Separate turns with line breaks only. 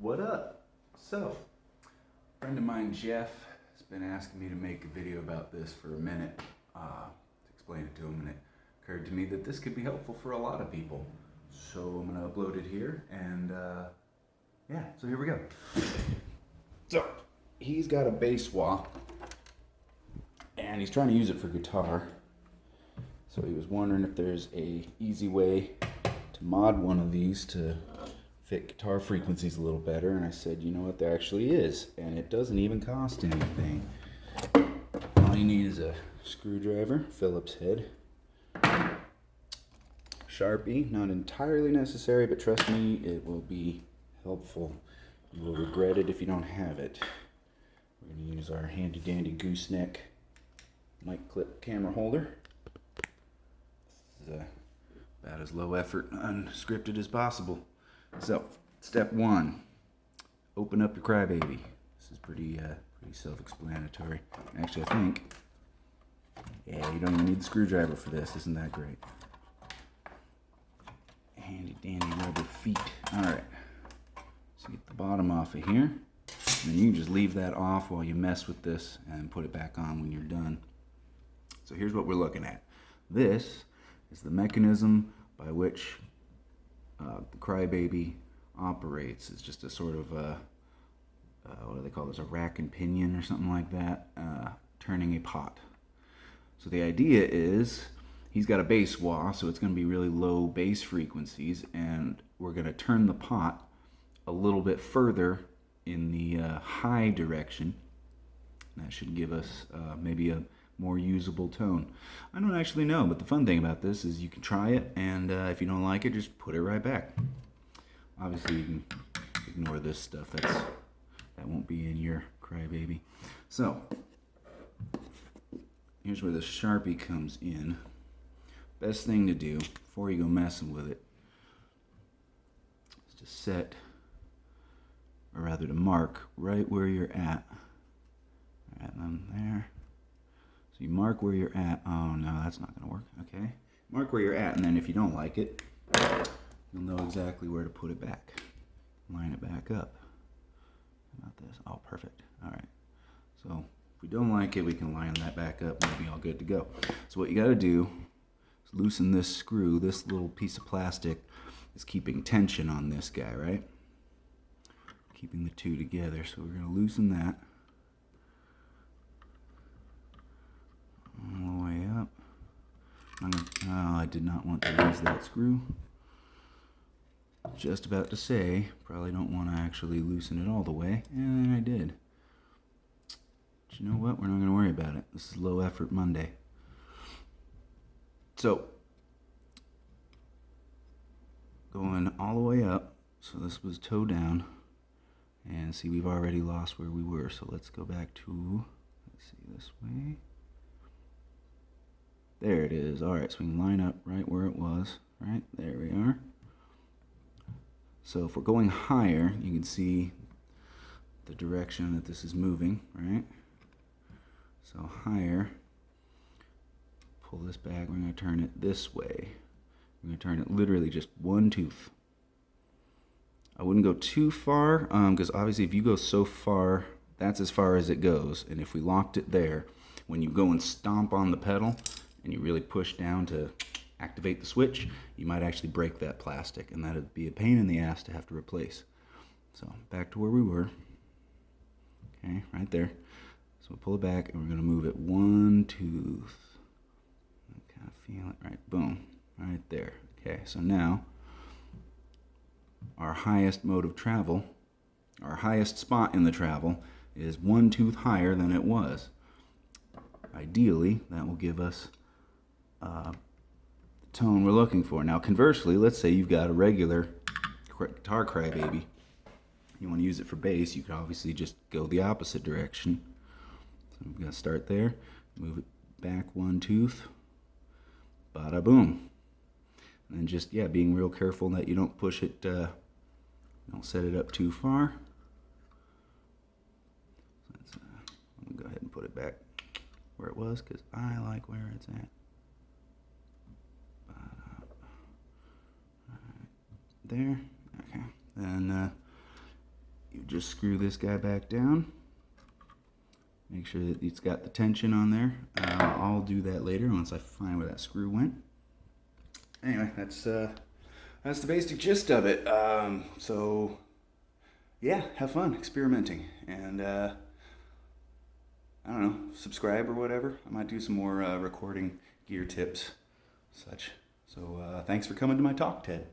What up? So, a friend of mine, Jeff, has been asking me to make a video about this for a minute to explain it to him, and it occurred to me that this could be helpful for a lot of people. So I'm going to upload it here, and yeah, so here we go. So, he's got a bass wah, and he's trying to use it for guitar. So he was wondering if there's a easy way to mod one of these to fit guitar frequencies a little better, and I said, you know what, there actually is, and it doesn't even cost anything. All you need is a screwdriver, Phillips head, Sharpie, not entirely necessary, but trust me, it will be helpful. You will regret it if you don't have it. We're going to use our handy dandy gooseneck mic clip camera holder. This is about as low effort, unscripted as possible. So, step one, open up your CryBaby. This is pretty self-explanatory. Actually, I think, yeah, you don't even need the screwdriver for this. Isn't that great? Handy dandy rubber feet. All right. So get the bottom off of here, and then you can just leave that off while you mess with this and put it back on when you're done. So here's what we're looking at. This is the mechanism by which the CryBaby operates. It's just a sort of what do they call this, a rack and pinion or something like that, turning a pot. So the idea is he's got a bass wah, so it's going to be really low bass frequencies, and we're going to turn the pot a little bit further in the high direction. That should give us maybe a more usable tone. I don't actually know, but the fun thing about this is you can try it, and if you don't like it, just put it right back. Obviously, you can ignore this stuff. That won't be in your CryBaby. So, here's where the Sharpie comes in. Best thing to do before you go messing with it is to set, or rather to mark, right where you're at. Right then there. So you mark where you're at. Oh no, that's not going to work. Okay. Mark where you're at, and then if you don't like it, you'll know exactly where to put it back. Line it back up. How about this? Oh, perfect. All right. So if we don't like it, we can line that back up and we'll be all good to go. So what you got to do is loosen this screw. This little piece of plastic is keeping tension on this guy, right? Keeping the two together. So we're going to loosen that all the way up. Oh, I did not want to lose that screw. Just about to say, probably don't want to actually loosen it all the way, and then I did. But you know what? We're not going to worry about it. This is low effort Monday. So, going all the way up. So this was toe down. And see, we've already lost where we were. So let's go back to, let's see, this way. There it is. All right, so we can line up right where it was. Right, there we are. So if we're going higher, you can see the direction that this is moving, right? So higher, pull this back, we're going to turn it this way. We're going to turn it literally just one tooth. I wouldn't go too far, because obviously if you go so far, that's as far as it goes. And if we locked it there, when you go and stomp on the pedal, and you really push down to activate the switch, you might actually break that plastic, and that'd be a pain in the ass to have to replace. So back to where we were. Okay, right there. So we'll pull it back, and we're going to move it one tooth. I kind of feel it. Right, boom, right there. Okay, so now our highest mode of travel, our highest spot in the travel, is one tooth higher than it was. Ideally, that will give us the tone we're looking for. Now, conversely, let's say you've got a regular guitar CryBaby. You want to use it for bass, you could obviously just go the opposite direction. So we're going to start there, move it back one tooth, bada boom. And then just, yeah, being real careful that you don't push it, don't set it up too far. So I'm going to go ahead and put it back where it was, because I like where it's at. Right there. Okay. Then just screw this guy back down. Make sure that it's got the tension on there. I'll do that later once I find where that screw went. Anyway, that's the basic gist of it. So yeah, have fun experimenting, and I don't know, subscribe or whatever. I might do some more recording gear tips, such. So thanks for coming to my talk, Ted.